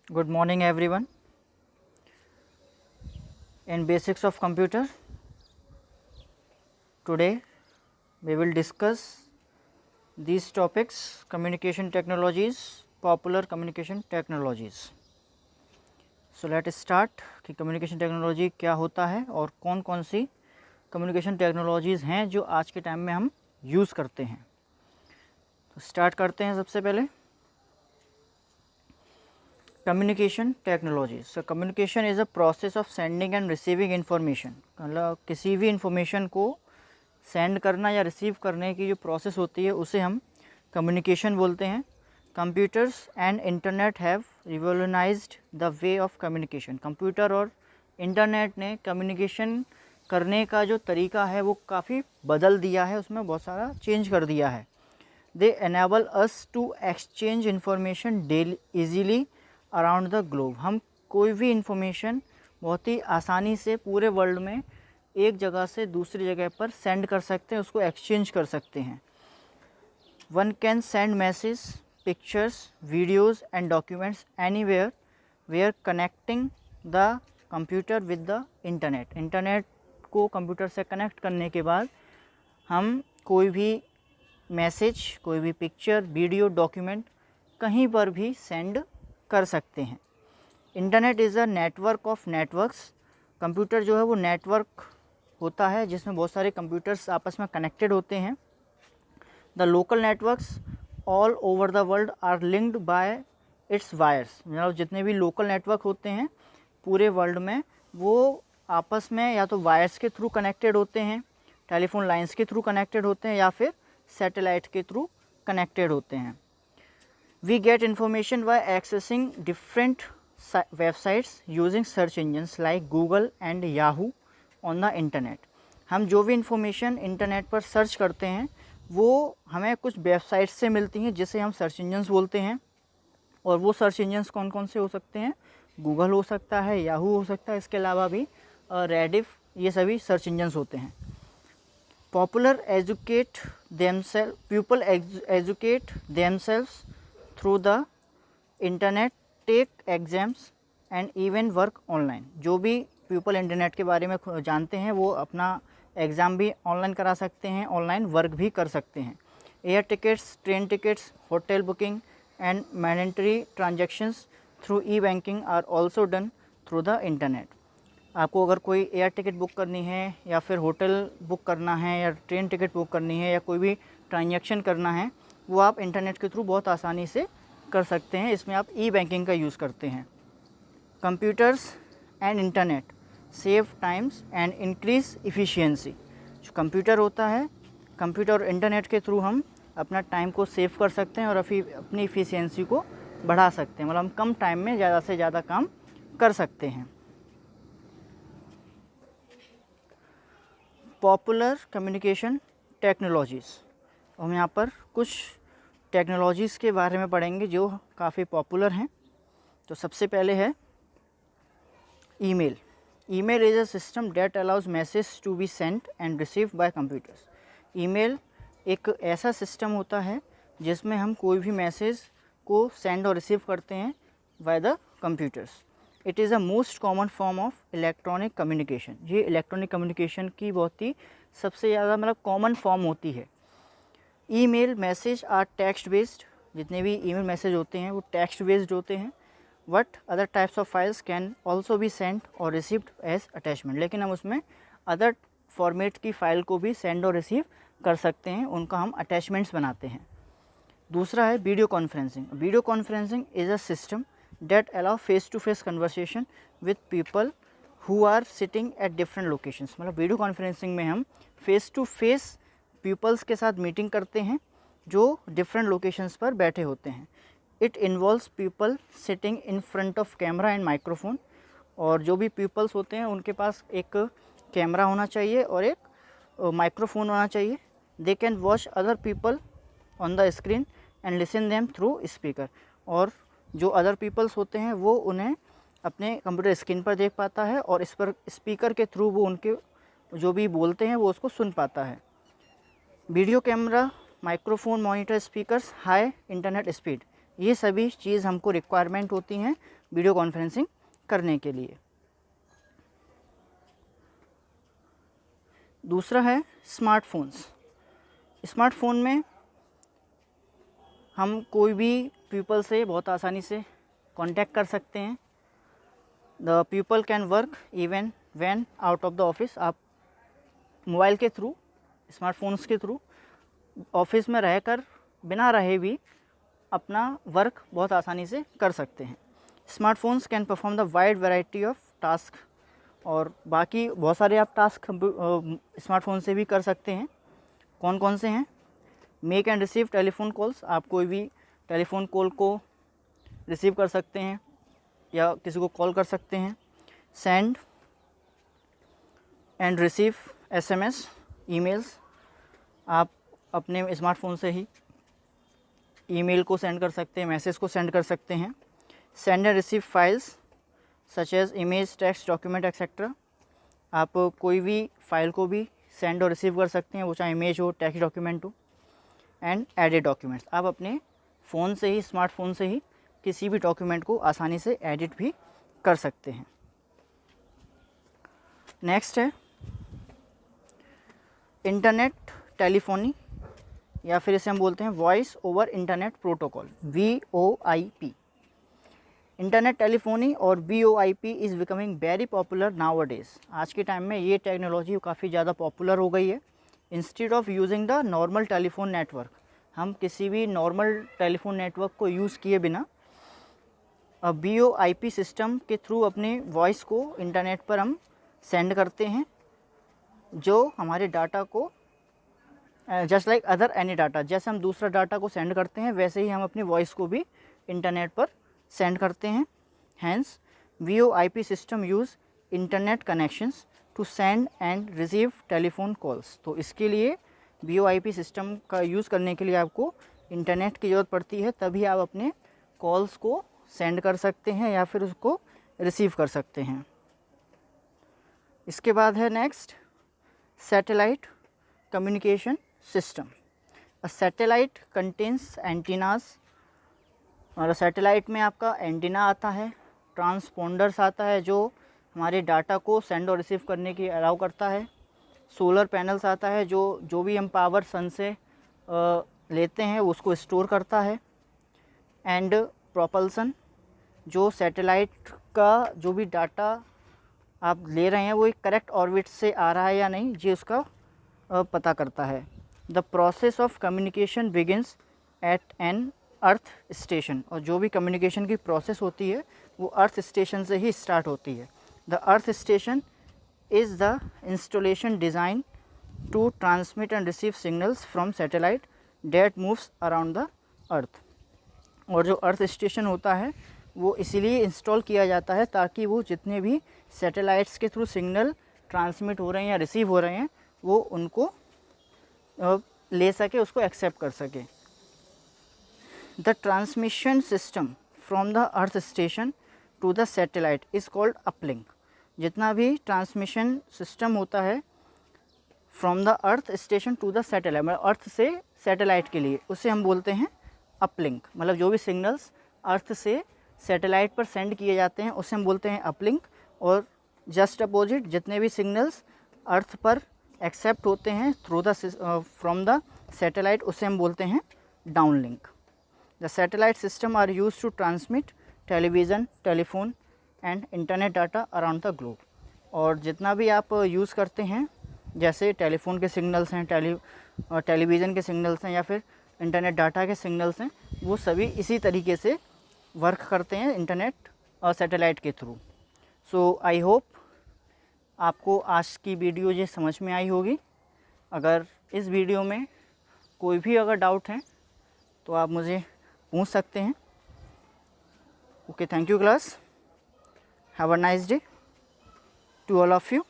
Good morning everyone. In basics of computer, today we will discuss these topics: communication technologies, popular communication technologies. So let us start कि communication technology क्या होता है और कौन कौन सी communication technologies हैं जो आज के टाइम में हम यूज़ करते हैं। तो स्टार्ट करते हैं सबसे पहले communication technology. So communication is a process of sending end receiving information. मतलब किसी भी इंफॉर्मेशन को सेंड करना या रिसीव करने की जो प्रोसेस होती है उसे हम कम्युनिकेशन बोलते हैं। Computers and internet have revolutionised the way of communication. Computer और इंटरनेट ने कम्युनिकेशन करने का जो तरीका है वो काफ़ी बदल दिया है, उसमें बहुत सारा चेंज कर दिया है। They enable us to exchange information daily easily around the globe. हम कोई भी इंफॉर्मेशन बहुत ही आसानी से पूरे वर्ल्ड में एक जगह से दूसरी जगह पर सेंड कर सकते हैं, उसको एक्सचेंज कर सकते हैं। One can send message, pictures, videos and documents anywhere where connecting the computer with the internet. Internet को कंप्यूटर से कनेक्ट करने के बाद हम कोई भी मैसेज, कोई भी पिक्चर, वीडियो, डॉक्यूमेंट कहीं पर भी सेंड कर सकते हैं। Internet is a network of networks. Computer जो है वो नेटवर्क होता है जिसमें बहुत सारे कंप्यूटर्स आपस में कनेक्टेड होते हैं। The local networks all over the world are linked by its wires. मतलब जितने भी लोकल नेटवर्क होते हैं पूरे वर्ल्ड में वो आपस में या तो वायर्स के थ्रू कनेक्टेड होते हैं, टेलीफोन लाइंस के थ्रू कनेक्टेड होते हैं या फिर सैटेलाइट के थ्रू कनेक्टेड होते हैं। We get information by accessing different websites using search engines like Google and Yahoo on the internet. हम जो भी इंफॉर्मेशन इंटरनेट पर सर्च करते हैं वो हमें कुछ वेबसाइट्स से मिलती हैं जिसे हम सर्च इंजन्स बोलते हैं। और वो सर्च इंजन्स कौन कौन से हो सकते हैं? गूगल हो सकता है, याहू हो सकता है, इसके अलावा भी रेडिफ, ये सभी सर्च इंजन्स होते हैं। Popular educate themself, people educate themselves through the internet, take exams and even work online. जो भी पीपल इंटरनेट के बारे में जानते हैं वो अपना एग्ज़ाम भी ऑनलाइन करा सकते हैं, ऑनलाइन वर्क भी कर सकते हैं। Air tickets, train tickets, hotel booking and mandatory transactions through e banking are also done through the internet. आपको अगर कोई एयर टिकट बुक करनी है या फिर होटल बुक करना है या ट्रेन टिकट बुक करनी है या कोई भी ट्रांजैक्शन करना है वो आप इंटरनेट के थ्रू बहुत आसानी से कर सकते हैं। इसमें आप ई बैंकिंग का यूज़ करते हैं। Computers and internet save times and increase efficiency. जो कंप्यूटर होता है, कंप्यूटर और इंटरनेट के थ्रू हम अपना टाइम को सेव कर सकते हैं और अपनी इफ़िशियंसी को बढ़ा सकते हैं। मतलब हम कम टाइम में ज़्यादा से ज़्यादा काम कर सकते हैं। पॉपुलर कम्युनिकेशन टेक्नोलॉजीज़, हम यहाँ पर कुछ टेक्नोलॉजीज़ के बारे में पढ़ेंगे जो काफ़ी पॉपुलर हैं। तो सबसे पहले है email. Email is a system that allows message to be sent and receive by computers. Email एक ऐसा सिस्टम होता है जिसमें हम कोई भी मैसेज को सेंड और रिसीव करते हैं by the computers. It is a most common form of electronic communication. ये इलेक्ट्रॉनिक कम्युनिकेशन की बहुत ही सबसे ज़्यादा मतलब कॉमन फॉर्म होती है। Email message are text based. जितने भी ईमेल मैसेज होते हैं वो टेक्स्ट बेस्ड होते हैं। But other types of files can also be send और रिसीव्ड एज अटैचमेंट। लेकिन हम उसमें अदर फॉर्मेट की फ़ाइल को भी सेंड और रिसीव कर सकते हैं, उनका हम अटैचमेंट्स बनाते हैं। दूसरा है video conferencing. Video conferencing is a system that allow face to face conversation with people who are sitting at different locations. मतलब वीडियो कॉन्फ्रेंसिंग में हम फेस टू फेस पीपल्स के साथ मीटिंग करते हैं जो डिफरेंट लोकेशंस पर बैठे होते हैं। It involves people sitting in front of camera and microphone. और जो भी पीपल्स होते हैं उनके पास एक कैमरा होना चाहिए और एक माइक्रोफोन होना चाहिए। They can watch other people on the screen and listen them through speaker. और जो अदर पीपल्स होते हैं वो उन्हें अपने कंप्यूटर स्क्रीन पर देख पाता है और इस पर स्पीकर के थ्रू वो उनके जो भी बोलते हैं वो उसको सुन पाता है। Video camera, microphone, monitor, speakers, high internet speed. ये सभी चीज़ हमको रिक्वायरमेंट होती हैं वीडियो कॉन्फ्रेंसिंग करने के लिए। दूसरा है स्मार्टफोन्स। स्मार्टफोन में हम कोई भी पीपल से बहुत आसानी से कांटेक्ट कर सकते हैं। The people can work even when out of the office. आप मोबाइल के थ्रू, स्मार्टफोन्स के थ्रू ऑफिस में रहकर बिना रहे भी अपना वर्क बहुत आसानी से कर सकते हैं। Smartphones can perform the wide variety of task, और बाकी बहुत सारे आप टास्क स्मार्टफोन से भी कर सकते हैं। कौन कौन से हैं? Make and receive telephone calls. आप कोई भी टेलीफोन कॉल को रिसीव कर सकते हैं या किसी को कॉल कर सकते हैं। Send and receive SMS, emails. आप अपने स्मार्टफोन से ही ईमेल को सेंड कर सकते हैं, मैसेज को सेंड कर सकते हैं। Send and receive files such as image, text, document etcetera. आप कोई भी फाइल को भी सेंड और रिसीव कर सकते हैं, वो चाहे इमेज हो, टेक्स्ट डॉक्यूमेंट हो। And edit documents. आप अपने फ़ोन से ही, स्मार्टफोन से ही किसी भी डॉक्यूमेंट को आसानी से एडिट भी कर सकते हैं। नेक्स्ट है इंटरनेट टेलीफोनी, या फिर इसे हम बोलते हैं voice over internet protocol, VoIP। Internet telephony और VoIP is becoming very popular now a days. आज के टाइम में ये टेक्नोलॉजी काफ़ी ज़्यादा पॉपुलर हो गई है। Instead of using the normal telephone network, हम किसी भी नॉर्मल टेलीफोन नेटवर्क को यूज़ किए बिना VoIP सिस्टम के थ्रू अपने वॉइस को इंटरनेट पर हम सेंड करते हैं, जो हमारे डाटा को just like other any data, जैसे हम दूसरा डाटा को सेंड करते हैं वैसे ही हम अपनी वॉइस को भी इंटरनेट पर सेंड करते हैं। Hence VoIP system use internet connections to send and receive telephone calls. तो इसके लिए VoIP सिस्टम का यूज़ करने के लिए आपको इंटरनेट की ज़रूरत पड़ती है, तभी आप अपने कॉल्स को सेंड कर सकते हैं या फिर उसको रिसीव कर सकते हैं। इसके बाद है next satellite communication system. A satellite contains antennas, और सैटेलाइट में आपका एंटीना आता है, ट्रांसपोंडर्स आता है जो हमारे डाटा को सेंड और रिसीव करने की अलाउ करता है, सोलर पैनल्स आता है जो भी हम पावर सन से लेते हैं उसको स्टोर करता है, एंड प्रोपल्सन, जो सैटेलाइट का जो भी डाटा आप ले रहे हैं वो एक करेक्ट ऑर्बिट से आ रहा है या नहीं, ये उसका पता करता है। The process of communication begins at an earth station, और जो भी कम्युनिकेशन की प्रोसेस होती है वो अर्थ स्टेशन से ही स्टार्ट होती है। The earth station is the installation design to transmit and receive signals from satellite that moves around the earth. और जो अर्थ स्टेशन होता है वो इसीलिए इंस्टॉल किया जाता है ताकि वो जितने भी सैटेलाइट्स के थ्रू सिग्नल ट्रांसमिट हो रहे हैं या रिसीव हो रहे हैं वो उनको ले सके, उसको एक्सेप्ट कर सके। The transmission system from the earth station to the satellite is called uplink. जितना भी ट्रांसमिशन सिस्टम होता है from the earth station to the satellite, मतलब अर्थ से सैटेलाइट के लिए, उसे हम बोलते हैं अपलिंक। मतलब जो भी सिग्नल्स अर्थ से सैटेलाइट पर सेंड किए जाते हैं उसे हम बोलते हैं अपलिंक, और जस्ट अपोजिट जितने भी सिग्नल्स अर्थ पर एक्सेप्ट होते हैं through the from the satellite उसे हम बोलते हैं downlink. The satellite system are use to transmit television, telephone and internet data around the globe. और जितना भी आप यूज़ करते हैं, जैसे टेलीफोन के सिग्नल्स हैं, टेलीविज़न के सिग्नल्स हैं या फिर इंटरनेट डाटा के सिग्नल्स हैं, वो सभी इसी तरीके से वर्क करते हैं इंटरनेट और सैटेलाइट के थ्रू। सो आई होप आपको आज की वीडियो ये समझ में आई होगी। अगर इस वीडियो में कोई भी अगर डाउट है तो आप मुझे पूछ सकते हैं। Okay, thank you class, have a nice day to all of you.